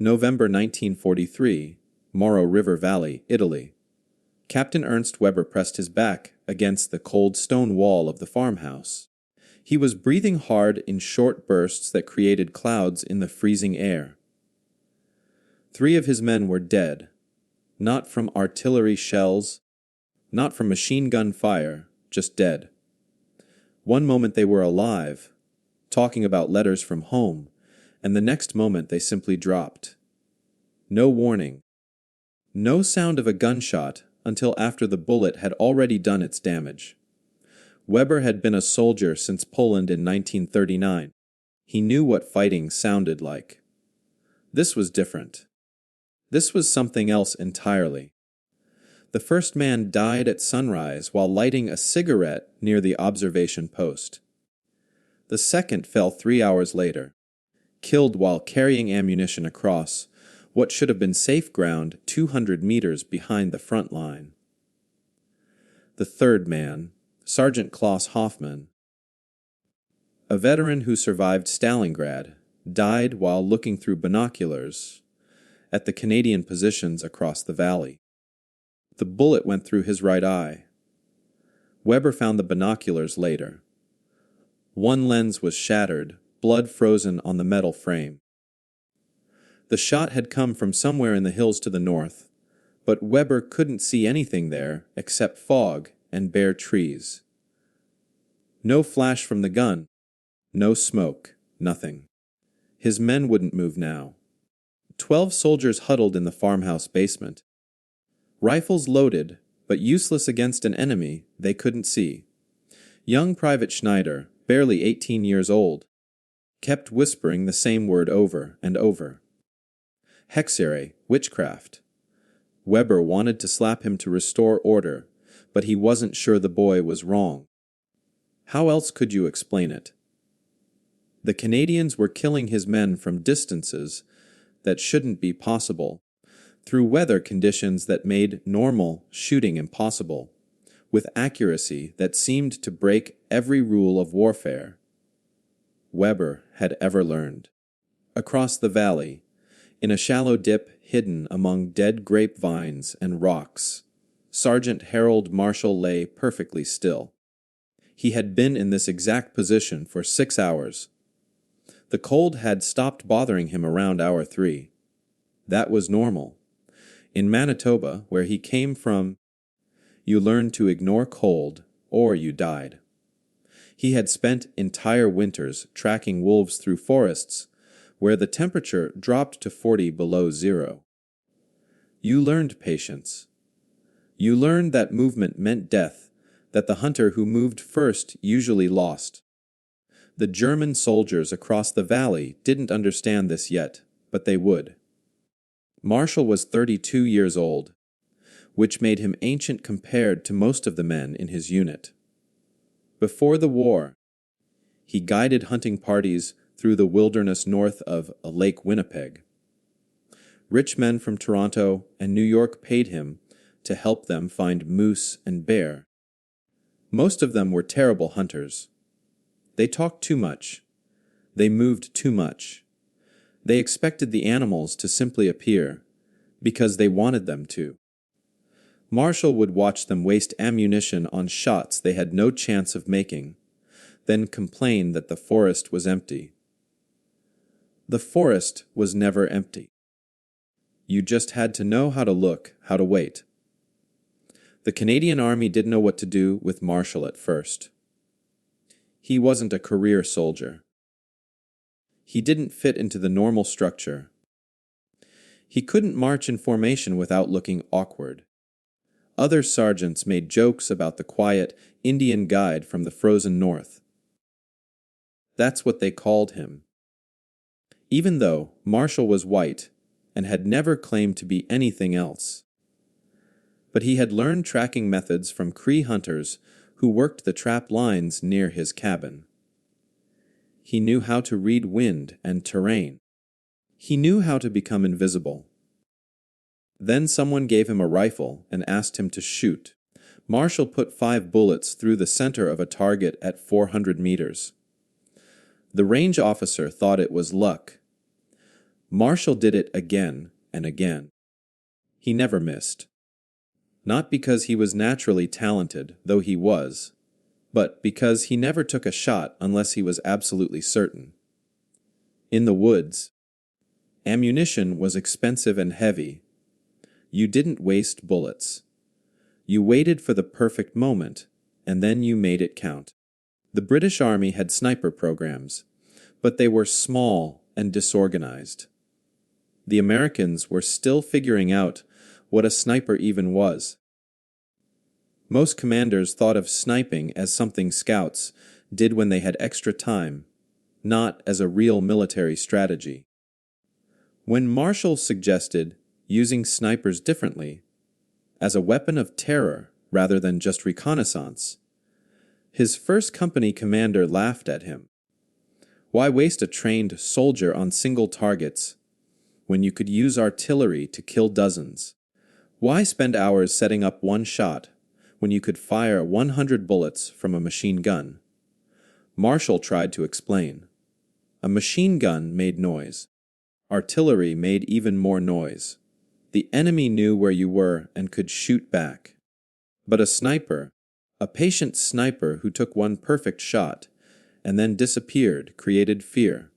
November 1943, Moro River Valley, Italy. Captain Ernst Weber pressed his back against the cold stone wall of the farmhouse. He was breathing hard in short bursts that created clouds in the freezing air. 3 of his men were dead, not from artillery shells, not from machine gun fire, just dead. One moment they were alive, talking about letters from home, and the next moment they simply dropped. No warning. No sound of a gunshot until after the bullet had already done its damage. Weber had been a soldier since Poland in 1939. He knew what fighting sounded like. This was different. This was something else entirely. The first man died at sunrise while lighting a cigarette near the observation post. The second fell 3 hours later, killed while carrying ammunition across what should have been safe ground 200 meters behind the front line. The third man, Sergeant Klaus Hoffmann, a veteran who survived Stalingrad, died while looking through binoculars at the Canadian positions across the valley. The bullet went through his right eye. Weber found the binoculars later. One lens was shattered, blood frozen on the metal frame. The shot had come from somewhere in the hills to the north, but Weber couldn't see anything there except fog and bare trees. No flash from the gun, no smoke, nothing. His men wouldn't move now. 12 soldiers huddled in the farmhouse basement. Rifles loaded, but useless against an enemy they couldn't see. Young Private Schneider, barely 18 years old, kept whispering the same word over and over. Hexere, witchcraft. Weber wanted to slap him to restore order, but he wasn't sure the boy was wrong. How else could you explain it? The Canadians were killing his men from distances that shouldn't be possible, through weather conditions that made normal shooting impossible, with accuracy that seemed to break every rule of warfare Weber had ever learned. Across the valley, in a shallow dip hidden among dead grapevines and rocks, Sergeant Harold Marshall lay perfectly still. He had been in this exact position for 6 hours. The cold had stopped bothering him around hour 3. That was normal. In Manitoba, where he came from, you learned to ignore cold or you died. He had spent entire winters tracking wolves through forests where the temperature dropped to 40 below zero. You learned patience. You learned that movement meant death, that the hunter who moved first usually lost. The German soldiers across the valley didn't understand this yet, but they would. Marshall was 32 years old, which made him ancient compared to most of the men in his unit. Before the war, he guided hunting parties through the wilderness north of Lake Winnipeg. Rich men from Toronto and New York paid him to help them find moose and bear. Most of them were terrible hunters. They talked too much. They moved too much. They expected the animals to simply appear, because they wanted them to. Marshall would watch them waste ammunition on shots they had no chance of making, then complain that the forest was empty. The forest was never empty. You just had to know how to look, how to wait. The Canadian Army didn't know what to do with Marshall at first. He wasn't a career soldier. He didn't fit into the normal structure. He couldn't march in formation without looking awkward. Other sergeants made jokes about the quiet Indian guide from the frozen north. That's what they called him. Even though Marshall was white and had never claimed to be anything else. But he had learned tracking methods from Cree hunters who worked the trap lines near his cabin. He knew how to read wind and terrain. He knew how to become invisible. Then someone gave him a rifle and asked him to shoot. Marshall put 5 bullets through the center of a target at 400 meters. The range officer thought it was luck. Marshall did it again and again. He never missed. Not because he was naturally talented, though he was, but because he never took a shot unless he was absolutely certain. In the woods, ammunition was expensive and heavy. You didn't waste bullets. You waited for the perfect moment, and then you made it count. The British Army had sniper programs, but they were small and disorganized. The Americans were still figuring out what a sniper even was. Most commanders thought of sniping as something scouts did when they had extra time, not as a real military strategy. When Marshall suggested using snipers differently, as a weapon of terror rather than just reconnaissance, his first company commander laughed at him. Why waste a trained soldier on single targets when you could use artillery to kill dozens? Why spend hours setting up one shot when you could fire 100 bullets from a machine gun? Marshall tried to explain. A machine gun made noise. Artillery made even more noise. The enemy knew where you were and could shoot back. But a sniper, a patient sniper who took one perfect shot and then disappeared, created fear.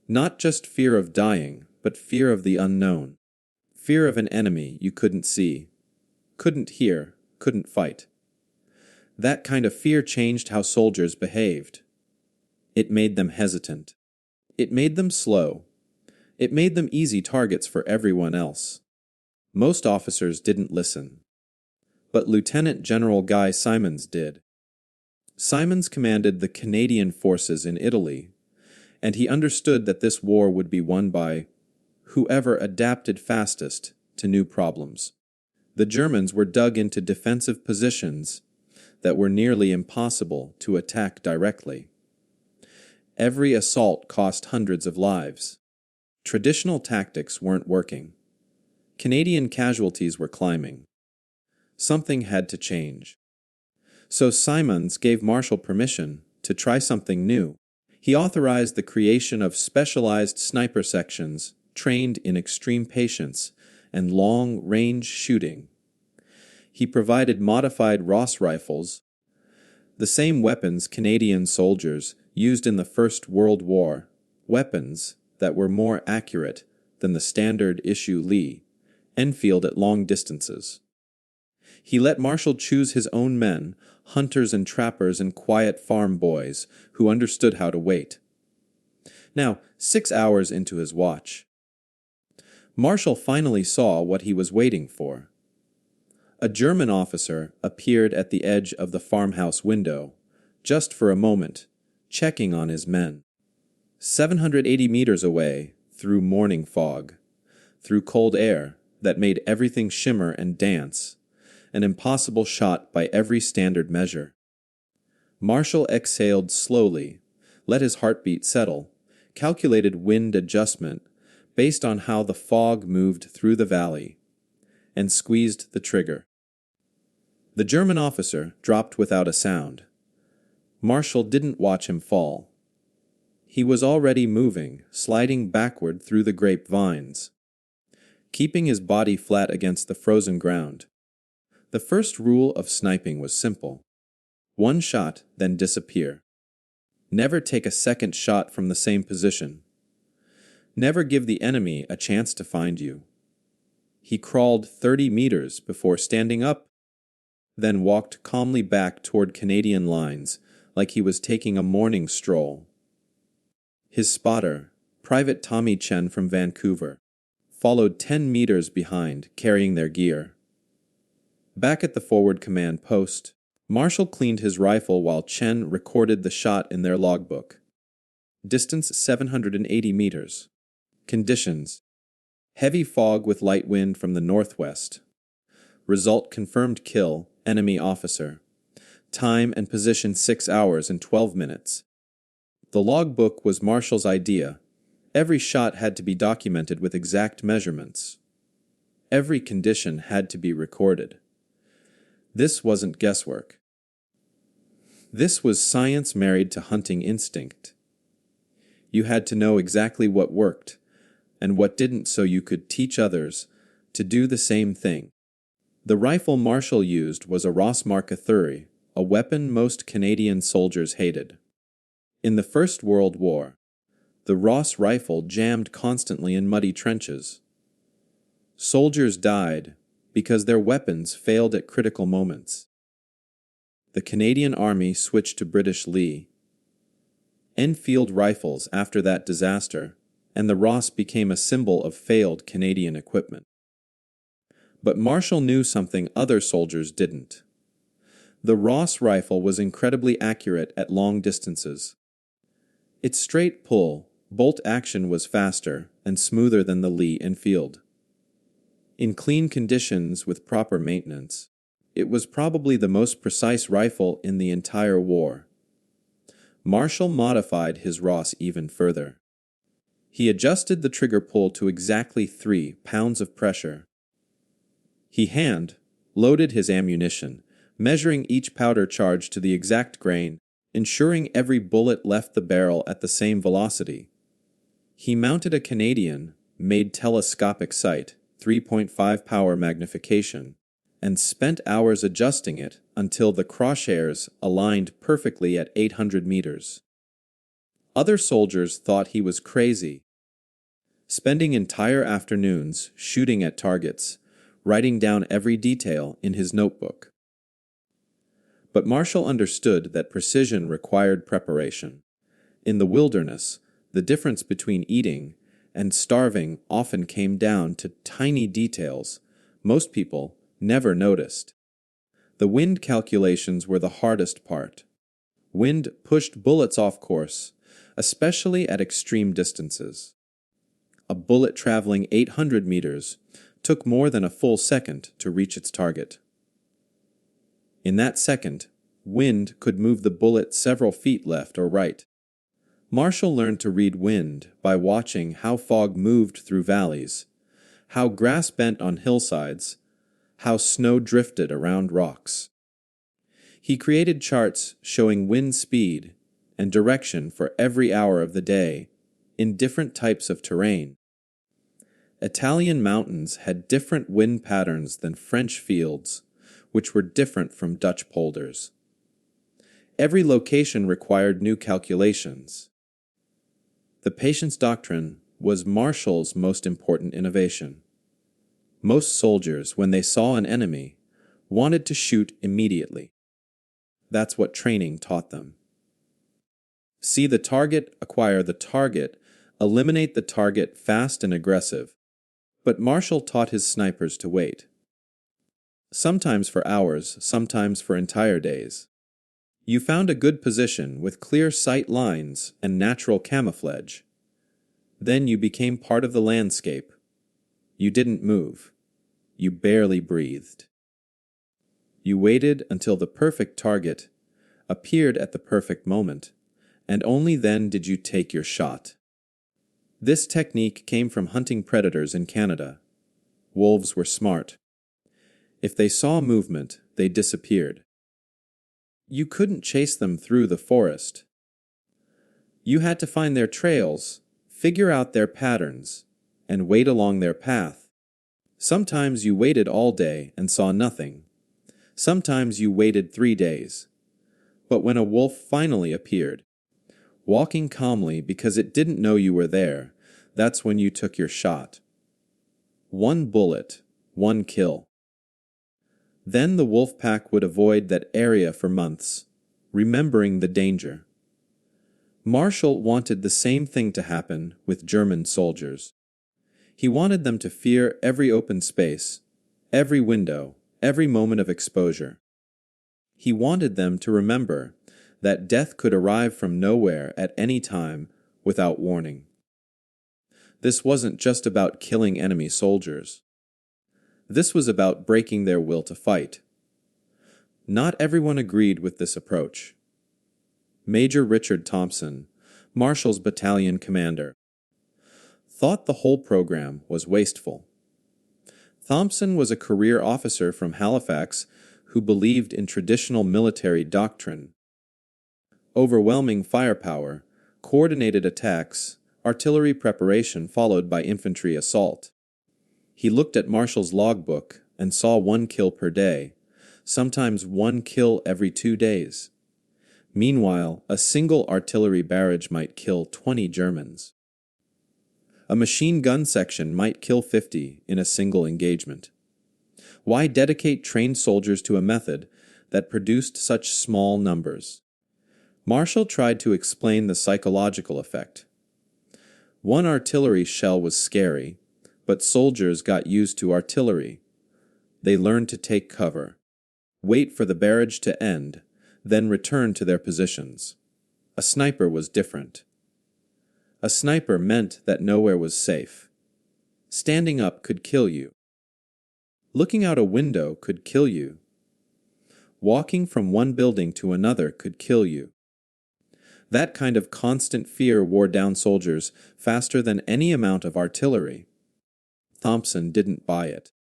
Not just fear of dying, but fear of the unknown. Fear of an enemy you couldn't see, couldn't hear, couldn't fight. That kind of fear changed how soldiers behaved. It made them hesitant. It made them slow. It made them easy targets for everyone else. Most officers didn't listen. But Lieutenant General Guy Simonds did. Simonds commanded the Canadian forces in Italy, and he understood that this war would be won by whoever adapted fastest to new problems. The Germans were dug into defensive positions that were nearly impossible to attack directly. Every assault cost hundreds of lives. Traditional tactics weren't working. Canadian casualties were climbing. Something had to change. So Simonds gave Marshall permission to try something new. He authorized the creation of specialized sniper sections trained in extreme patience and long-range shooting. He provided modified Ross rifles, the same weapons Canadian soldiers used in the First World War, weapons that were more accurate than the standard issue Lee, Enfield at long distances. He let Marshall choose his own men, hunters and trappers and quiet farm boys who understood how to wait. Now, 6 hours into his watch, Marshall finally saw what he was waiting for. A German officer appeared at the edge of the farmhouse window, just for a moment, checking on his men. 780 meters away, through morning fog, through cold air that made everything shimmer and dance, an impossible shot by every standard measure. Marshall exhaled slowly, let his heartbeat settle, calculated wind adjustment based on how the fog moved through the valley, and squeezed the trigger. The German officer dropped without a sound. Marshall didn't watch him fall. He was already moving, sliding backward through the grapevines, keeping his body flat against the frozen ground. The first rule of sniping was simple. One shot, then disappear. Never take a second shot from the same position. Never give the enemy a chance to find you. He crawled 30 meters before standing up, then walked calmly back toward Canadian lines like he was taking a morning stroll. His spotter, Private Tommy Chen from Vancouver, followed 10 meters behind, carrying their gear. Back at the forward command post, Marshall cleaned his rifle while Chen recorded the shot in their logbook. Distance 780 meters. Conditions: heavy fog with light wind from the northwest. Result: confirmed kill, enemy officer. Time and position 6 hours and 12 minutes. The logbook was Marshall's idea. Every shot had to be documented with exact measurements. Every condition had to be recorded. This wasn't guesswork. This was science married to hunting instinct. You had to know exactly what worked, and what didn't, so you could teach others to do the same thing. The rifle Marshall used was a Ross Mark III, a weapon most Canadian soldiers hated. In the First World War, the Ross rifle jammed constantly in muddy trenches. Soldiers died because their weapons failed at critical moments. The Canadian Army switched to British Lee Enfield rifles after that disaster, and the Ross became a symbol of failed Canadian equipment. But Marshall knew something other soldiers didn't. The Ross rifle was incredibly accurate at long distances. Its straight pull, bolt action was faster and smoother than the Lee Enfield. In clean conditions with proper maintenance, it was probably the most precise rifle in the entire war. Marshall modified his Ross even further. He adjusted the trigger pull to exactly 3 pounds of pressure. He hand-loaded his ammunition, measuring each powder charge to the exact grain, ensuring every bullet left the barrel at the same velocity. He mounted a Canadian-made telescopic sight, 3.5 power magnification, and spent hours adjusting it until the crosshairs aligned perfectly at 800 meters. Other soldiers thought he was crazy, spending entire afternoons shooting at targets, writing down every detail in his notebook. But Marshall understood that precision required preparation. In the wilderness, the difference between eating and starving often came down to tiny details most people never noticed. The wind calculations were the hardest part. Wind pushed bullets off course, especially at extreme distances. A bullet traveling 800 meters took more than a full second to reach its target. In that second, wind could move the bullet several feet left or right. Marshall learned to read wind by watching how fog moved through valleys, how grass bent on hillsides, how snow drifted around rocks. He created charts showing wind speed and direction for every hour of the day in different types of terrain. Italian mountains had different wind patterns than French fields, which were different from Dutch polders. Every location required new calculations. The patience doctrine was Marshall's most important innovation. Most soldiers, when they saw an enemy, wanted to shoot immediately. That's what training taught them. See the target, acquire the target, eliminate the target fast and aggressive. But Marshall taught his snipers to wait. Sometimes for hours, sometimes for entire days. You found a good position with clear sight lines and natural camouflage. Then you became part of the landscape. You didn't move. You barely breathed. You waited until the perfect target appeared at the perfect moment, and only then did you take your shot. This technique came from hunting predators in Canada. Wolves were smart. If they saw movement, they disappeared. You couldn't chase them through the forest. You had to find their trails, figure out their patterns, and wait along their path. Sometimes you waited all day and saw nothing. Sometimes you waited 3 days. But when a wolf finally appeared, walking calmly because it didn't know you were there, that's when you took your shot. 1 bullet, 1 kill. Then the wolf pack would avoid that area for months, remembering the danger. Marshall wanted the same thing to happen with German soldiers. He wanted them to fear every open space, every window, every moment of exposure. He wanted them to remember that death could arrive from nowhere at any time without warning. This wasn't just about killing enemy soldiers. This was about breaking their will to fight. Not everyone agreed with this approach. Major Richard Thompson, Marshall's battalion commander, thought the whole program was wasteful. Thompson was a career officer from Halifax who believed in traditional military doctrine. Overwhelming firepower, coordinated attacks, Artillery preparation followed by infantry assault. He looked at Marshall's logbook and saw 1 kill per day, sometimes 1 kill every 2 days. Meanwhile, a single artillery barrage might kill 20 Germans. A machine gun section might kill 50 in a single engagement. Why dedicate trained soldiers to a method that produced such small numbers? Marshall tried to explain the psychological effect. One artillery shell was scary, but soldiers got used to artillery. They learned to take cover, wait for the barrage to end, then return to their positions. A sniper was different. A sniper meant that nowhere was safe. Standing up could kill you. Looking out a window could kill you. Walking from one building to another could kill you. That kind of constant fear wore down soldiers faster than any amount of artillery. Thompson didn't buy it.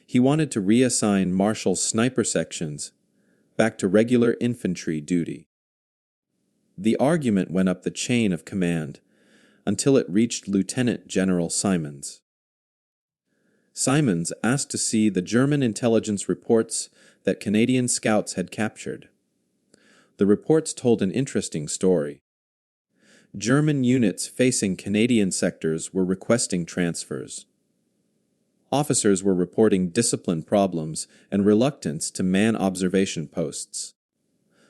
He wanted to reassign Marshall's sniper sections back to regular infantry duty. The argument went up the chain of command until it reached Lieutenant General Simons. Simons asked to see the German intelligence reports that Canadian scouts had captured. The reports told an interesting story. German units facing Canadian sectors were requesting transfers. Officers were reporting discipline problems and reluctance to man observation posts.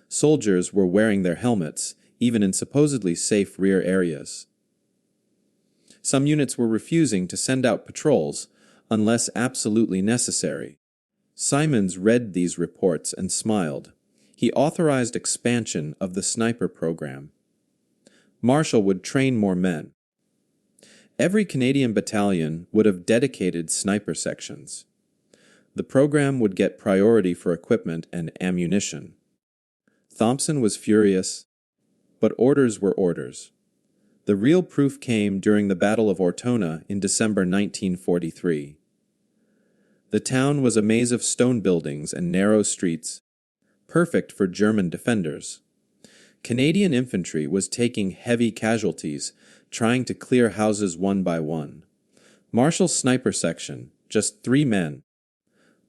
Soldiers were wearing their helmets, even in supposedly safe rear areas. Some units were refusing to send out patrols unless absolutely necessary. Simons read these reports and smiled. He authorized expansion of the sniper program. Marshall would train more men. Every Canadian battalion would have dedicated sniper sections. The program would get priority for equipment and ammunition. Thompson was furious, but orders were orders. The real proof came during the Battle of Ortona in December 1943. The town was a maze of stone buildings and narrow streets, perfect for German defenders. Canadian infantry was taking heavy casualties, trying to clear houses one by one. Marshall's sniper section, just 3 men,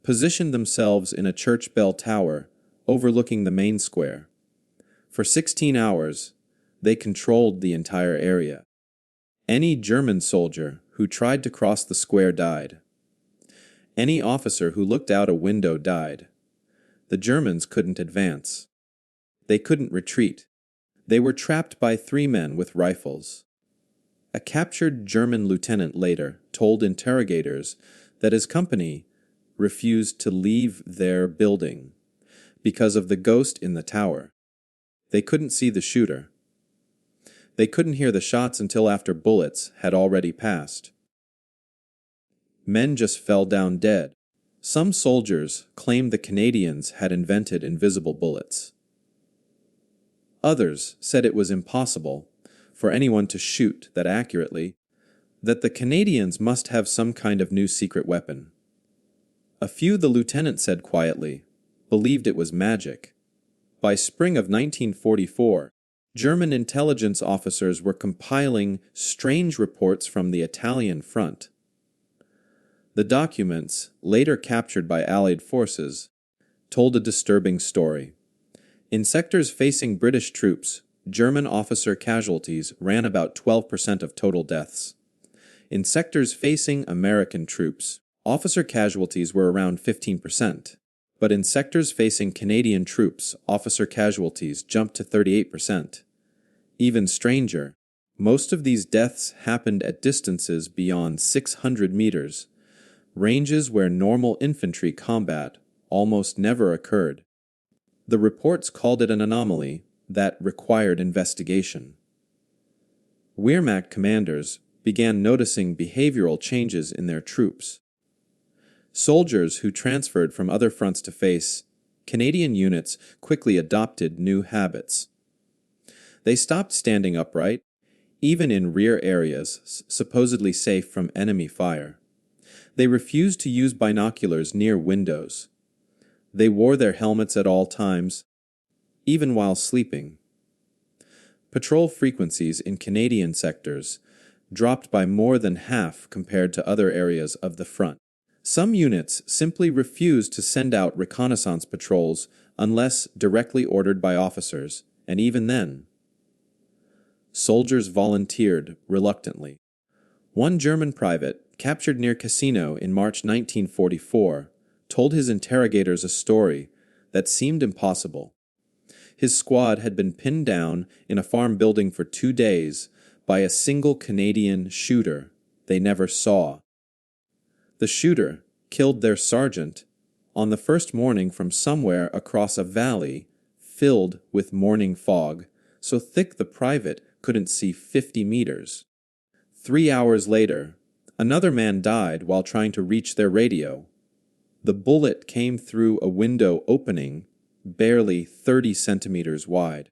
positioned themselves in a church bell tower overlooking the main square. For 16 hours, they controlled the entire area. Any German soldier who tried to cross the square died. Any officer who looked out a window died. The Germans couldn't advance. They couldn't retreat. They were trapped by 3 men with rifles. A captured German lieutenant later told interrogators that his company refused to leave their building because of the ghost in the tower. They couldn't see the shooter. They couldn't hear the shots until after bullets had already passed. Men just fell down dead. Some soldiers claimed the Canadians had invented invisible bullets. Others said it was impossible for anyone to shoot that accurately, that the Canadians must have some kind of new secret weapon. A few, the lieutenant said quietly, believed it was magic. By spring of 1944, German intelligence officers were compiling strange reports from the Italian front. The documents, later captured by Allied forces, told a disturbing story. In sectors facing British troops, German officer casualties ran about 12% of total deaths. In sectors facing American troops, officer casualties were around 15%. But in sectors facing Canadian troops, officer casualties jumped to 38%. Even stranger, most of these deaths happened at distances beyond 600 meters, ranges where normal infantry combat almost never occurred. The reports called it an anomaly that required investigation. Wehrmacht commanders began noticing behavioral changes in their troops. Soldiers who transferred from other fronts to face Canadian units quickly adopted new habits. They stopped standing upright, even in rear areas supposedly safe from enemy fire. They refused to use binoculars near windows. They wore their helmets at all times, even while sleeping. Patrol frequencies in Canadian sectors dropped by more than half compared to other areas of the front. Some units simply refused to send out reconnaissance patrols unless directly ordered by officers, and even then, soldiers volunteered reluctantly. One German private, captured near Cassino in March 1944, told his interrogators a story that seemed impossible. His squad had been pinned down in a farm building for 2 days by a single Canadian shooter they never saw. The shooter killed their sergeant on the first morning from somewhere across a valley filled with morning fog, so thick the private couldn't see 50 meters. 3 hours later, another man died while trying to reach their radio. The bullet came through a window opening barely 30 centimeters wide.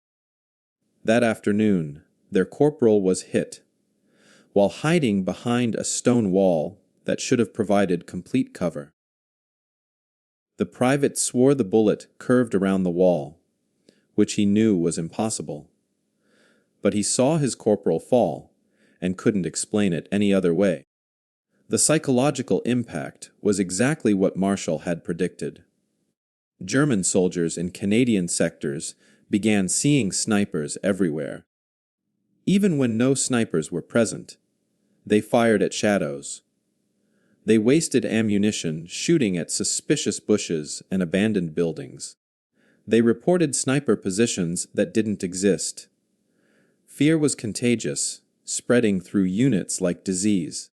That afternoon, their corporal was hit. While hiding behind a stone wall that should have provided complete cover. The private swore the bullet curved around the wall, which he knew was impossible. But he saw his corporal fall and couldn't explain it any other way. The psychological impact was exactly what Marshall had predicted. German soldiers in Canadian sectors began seeing snipers everywhere. Even when no snipers were present, they fired at shadows. They wasted ammunition shooting at suspicious bushes and abandoned buildings. They reported sniper positions that didn't exist. Fear was contagious, spreading through units like disease.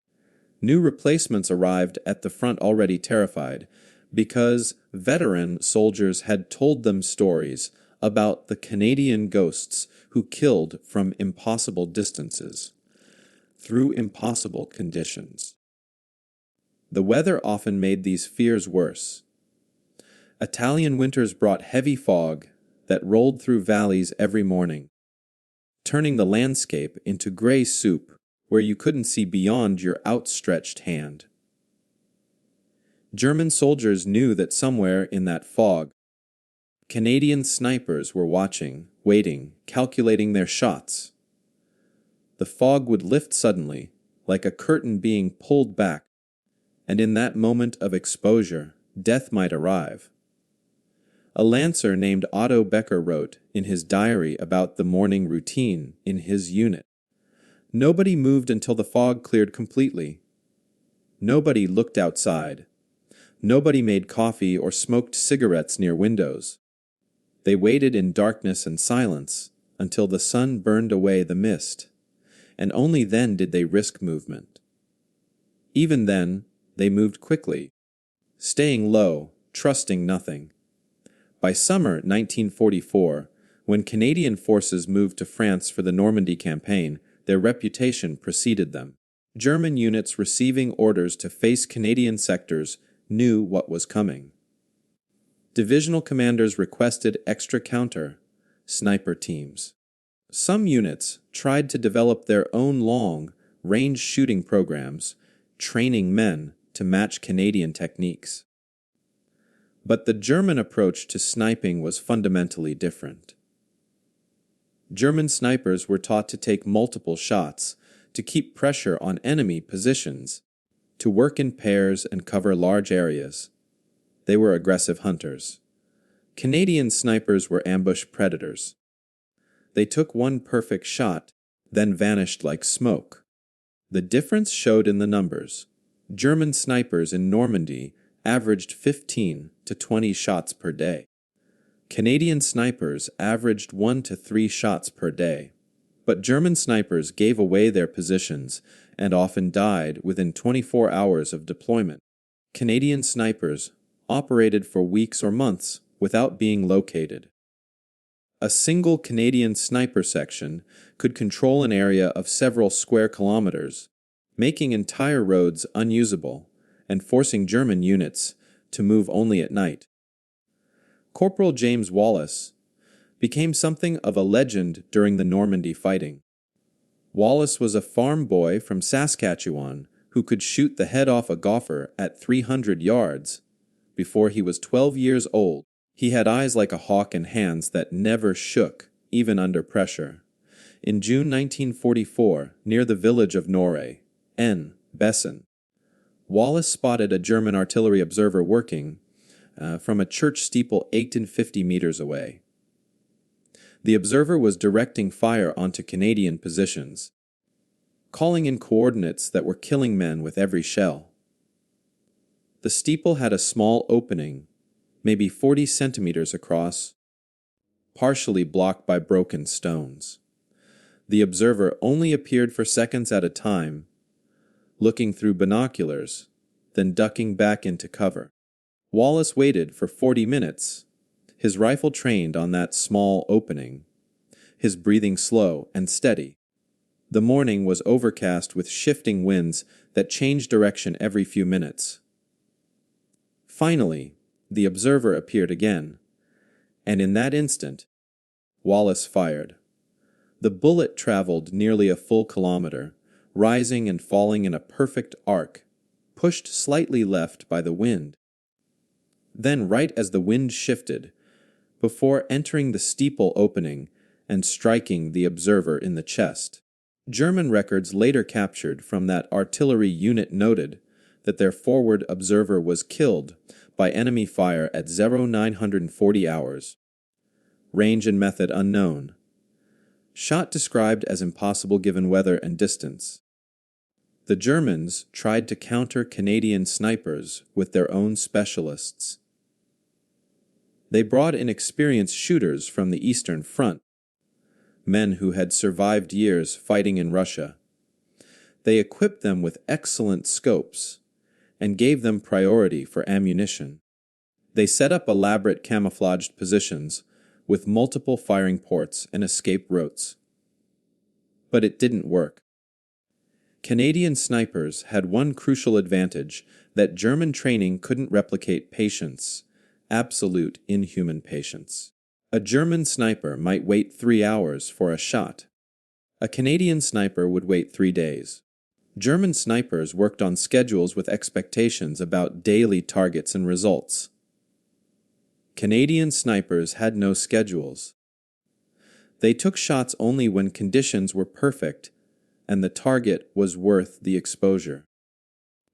New replacements arrived at the front already terrified, because veteran soldiers had told them stories about the Canadian ghosts who killed from impossible distances, through impossible conditions. The weather often made these fears worse. Italian winters brought heavy fog that rolled through valleys every morning, turning the landscape into gray soup where you couldn't see beyond your outstretched hand. German soldiers knew that somewhere in that fog, Canadian snipers were watching, waiting, calculating their shots. The fog would lift suddenly, like a curtain being pulled back, and in that moment of exposure, death might arrive. A lancer named Otto Becker wrote in his diary about the morning routine in his unit. Nobody moved until the fog cleared completely. Nobody looked outside. Nobody made coffee or smoked cigarettes near windows. They waited in darkness and silence until the sun burned away the mist, and only then did they risk movement. Even then, they moved quickly, staying low, trusting nothing. By summer 1944, when Canadian forces moved to France for the Normandy campaign, their reputation preceded them. German units receiving orders to face Canadian sectors knew what was coming. Divisional commanders requested extra sniper teams. Some units tried to develop their own long-range shooting programs, training men to match Canadian techniques. But the German approach to sniping was fundamentally different. German snipers were taught to take multiple shots, to keep pressure on enemy positions, to work in pairs and cover large areas. They were aggressive hunters. Canadian snipers were ambush predators. They took one perfect shot, then vanished like smoke. The difference showed in the numbers. German snipers in Normandy averaged 15 to 20 shots per day. Canadian snipers averaged 1 to 3 shots per day. But German snipers gave away their positions and often died within 24 hours of deployment. Canadian snipers operated for weeks or months without being located. A single Canadian sniper section could control an area of several square kilometers, making entire roads unusable and forcing German units to move only at night. Corporal James Wallace became something of a legend during the Normandy fighting. Wallace was a farm boy from Saskatchewan who could shoot the head off a gopher at 300 yards. Before he was 12 years old, he had eyes like a hawk and hands that never shook, even under pressure. In June 1944, near the village of Norre, N. Besson, Wallace spotted a German artillery observer working from a church steeple 850 meters away. The observer was directing fire onto Canadian positions, calling in coordinates that were killing men with every shell. The steeple had a small opening, maybe 40 centimeters across, partially blocked by broken stones. The observer only appeared for seconds at a time, looking through binoculars, then ducking back into cover. Wallace waited for 40 minutes, his rifle trained on that small opening, his breathing slow and steady. The morning was overcast with shifting winds that changed direction every few minutes. Finally, the observer appeared again, and in that instant, Wallace fired. The bullet traveled nearly a full kilometer, rising and falling in a perfect arc, pushed slightly left by the wind. Then, right as the wind shifted, before entering the steeple opening and striking the observer in the chest. German records later captured from that artillery unit noted that their forward observer was killed by enemy fire at 0940 hours. Range and method unknown. Shot described as impossible given weather and distance. The Germans tried to counter Canadian snipers with their own specialists. They brought in experienced shooters from the Eastern Front, men who had survived years fighting in Russia. They equipped them with excellent scopes and gave them priority for ammunition. They set up elaborate camouflaged positions with multiple firing ports and escape routes. But it didn't work. Canadian snipers had one crucial advantage that German training couldn't replicate: patience, absolute inhuman patience. A German sniper might wait 3 hours for a shot. A Canadian sniper would wait 3 days. German snipers worked on schedules with expectations about daily targets and results. Canadian snipers had no schedules. They took shots only when conditions were perfect and the target was worth the exposure.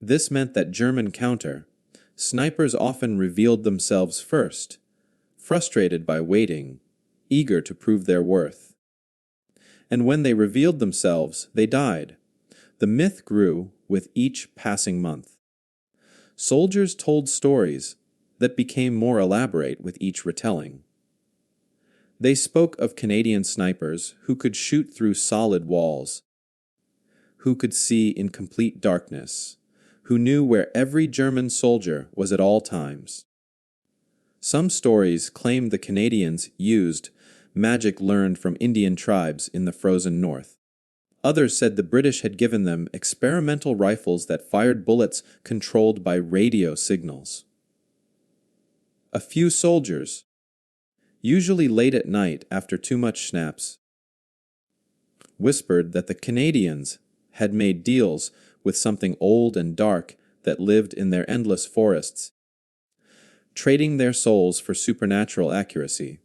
This meant that German counter, snipers often revealed themselves first, frustrated by waiting, eager to prove their worth. And when they revealed themselves, they died. The myth grew with each passing month. Soldiers told stories that became more elaborate with each retelling. They spoke of Canadian snipers who could shoot through solid walls, who could see in complete darkness, who knew where every German soldier was at all times. Some stories claimed the Canadians used magic learned from Indian tribes in the frozen north. Others said the British had given them experimental rifles that fired bullets controlled by radio signals. A few soldiers, usually late at night after too much schnapps, whispered that the Canadians had made deals with something old and dark that lived in their endless forests, trading their souls for supernatural accuracy.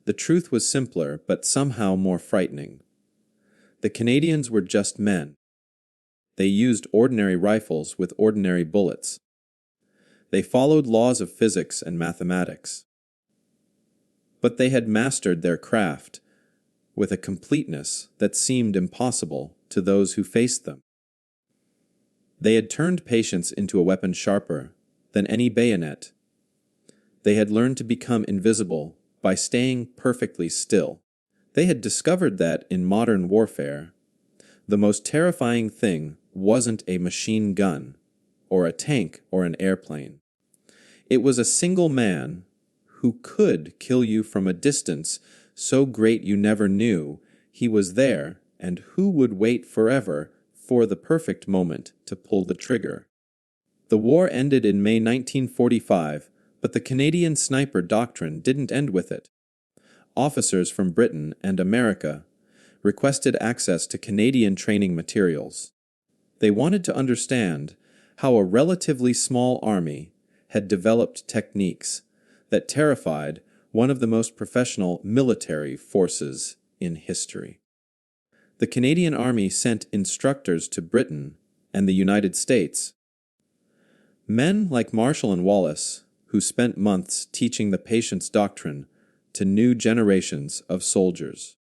The truth was simpler, but somehow more frightening. The Canadians were just men. They used ordinary rifles with ordinary bullets. They followed laws of physics and mathematics. But they had mastered their craft with a completeness that seemed impossible to those who faced them. They had turned patience into a weapon sharper than any bayonet. They had learned to become invisible by staying perfectly still. They had discovered that in modern warfare, the most terrifying thing wasn't a machine gun, or a tank, or an airplane. It was a single man who could kill you from a distance so great you never knew he was there, and who would wait forever for the perfect moment to pull the trigger. The war ended in May 1945, but the Canadian sniper doctrine didn't end with it. Officers from Britain and America requested access to Canadian training materials. They wanted to understand how a relatively small army had developed techniques that terrified one of the most professional military forces in history. The Canadian Army sent instructors to Britain and the United States. Men like Marshall and Wallace, who spent months teaching the patience doctrine to new generations of soldiers.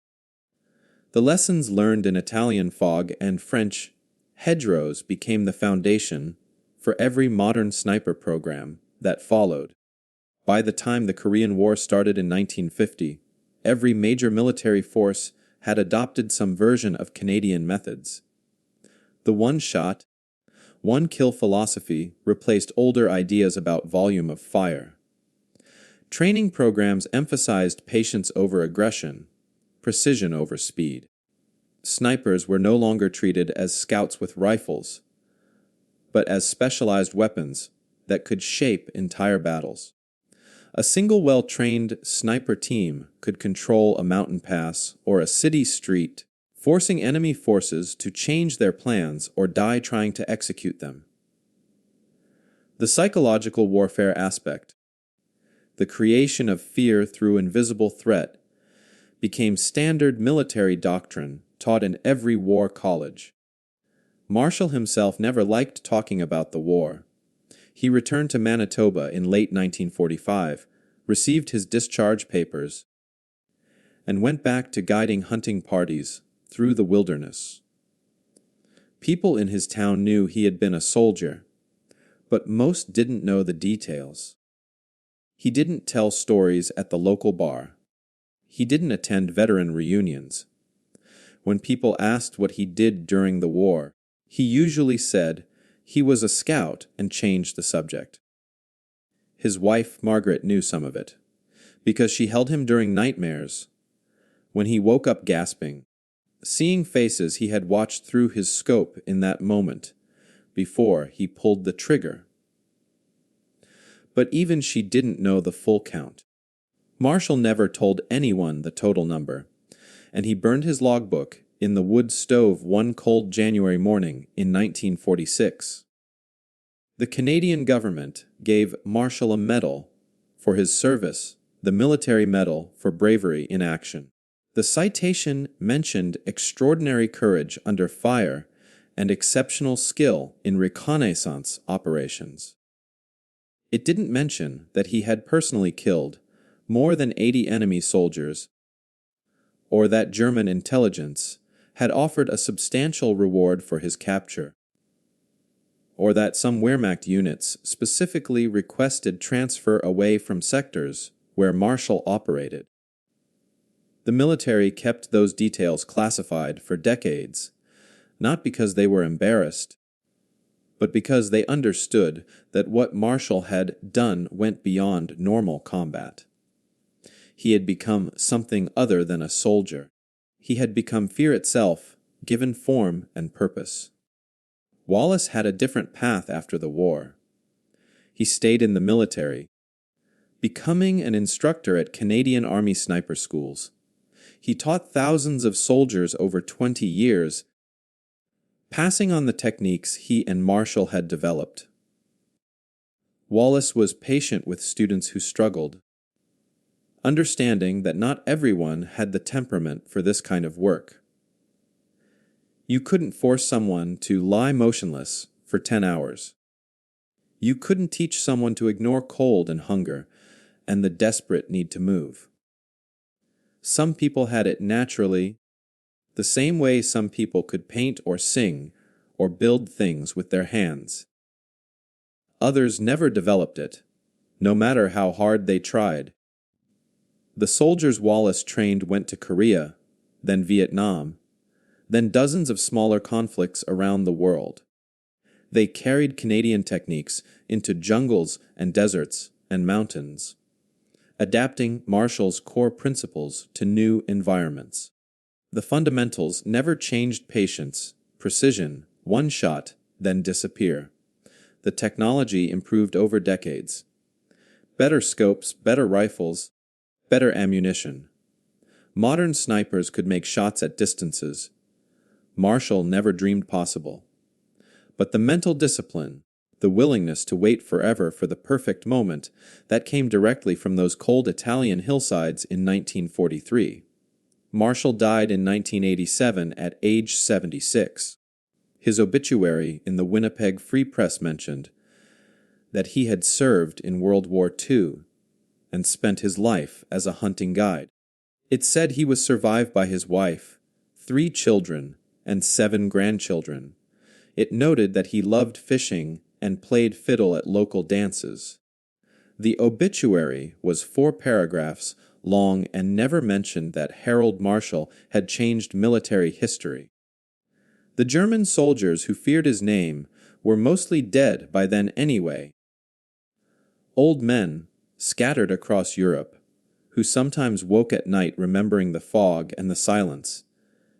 The lessons learned in Italian fog and French hedgerows became the foundation for every modern sniper program that followed. By the time the Korean War started in 1950, every major military force had adopted some version of Canadian methods. The one-shot, one-kill philosophy replaced older ideas about volume of fire. Training programs emphasized patience over aggression, precision over speed. Snipers were no longer treated as scouts with rifles, but as specialized weapons that could shape entire battles. A single well-trained sniper team could control a mountain pass or a city street, forcing enemy forces to change their plans or die trying to execute them. The psychological warfare aspect, the creation of fear through invisible threat, became standard military doctrine taught in every war college. Marshall himself never liked talking about the war. He returned to Manitoba in late 1945, received his discharge papers, and went back to guiding hunting parties through the wilderness. People in his town knew he had been a soldier, but most didn't know the details. He didn't tell stories at the local bar. He didn't attend veteran reunions. When people asked what he did during the war, he usually said he was a scout and changed the subject. His wife, Margaret, knew some of it, because she held him during nightmares, when he woke up gasping, seeing faces he had watched through his scope in that moment, before he pulled the trigger. But even she didn't know the full count. Marshall never told anyone the total number, and he burned his logbook in the wood stove one cold January morning in 1946. The Canadian government gave Marshall a medal for his service, the Military Medal for Bravery in Action. The citation mentioned extraordinary courage under fire and exceptional skill in reconnaissance operations. It didn't mention that he had personally killed more than 80 enemy soldiers, or that German intelligence had offered a substantial reward for his capture, or that some Wehrmacht units specifically requested transfer away from sectors where Marshall operated. The military kept those details classified for decades, not because they were embarrassed, but because they understood that what Marshall had done went beyond normal combat. He had become something other than a soldier. He had become fear itself, given form and purpose. Wallace had a different path after the war. He stayed in the military, becoming an instructor at Canadian Army sniper schools. He taught thousands of soldiers over 20 years, passing on the techniques he and Marshall had developed. Wallace was patient with students who struggled, understanding that not everyone had the temperament for this kind of work. You couldn't force someone to lie motionless for 10 hours. You couldn't teach someone to ignore cold and hunger and the desperate need to move. Some people had it naturally, the same way some people could paint or sing or build things with their hands. Others never developed it, no matter how hard they tried. The soldiers Wallace trained went to Korea, then Vietnam, then dozens of smaller conflicts around the world. They carried Canadian techniques into jungles and deserts and mountains, adapting Marshall's core principles to new environments. The fundamentals never changed: patience, precision, one shot, then disappear. The technology improved over decades. Better scopes, better rifles, better ammunition. Modern snipers could make shots at distances Marshall never dreamed possible. But the mental discipline, the willingness to wait forever for the perfect moment, that came directly from those cold Italian hillsides in 1943. Marshall died in 1987 at age 76. His obituary in the Winnipeg Free Press mentioned that he had served in World War II and spent his life as a hunting guide. It said he was survived by his wife, 3 children, and 7 grandchildren. It noted that he loved fishing and played fiddle at local dances. The obituary was 4 paragraphs long and never mentioned that Harold Marshall had changed military history. The German soldiers who feared his name were mostly dead by then anyway. Old men, scattered across Europe, who sometimes woke at night remembering the fog and the silence,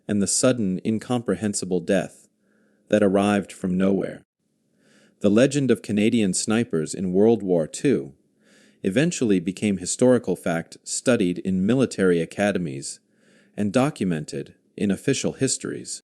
and the sudden, incomprehensible death that arrived from nowhere. The legend of Canadian snipers in World War II eventually became historical fact studied in military academies and documented in official histories.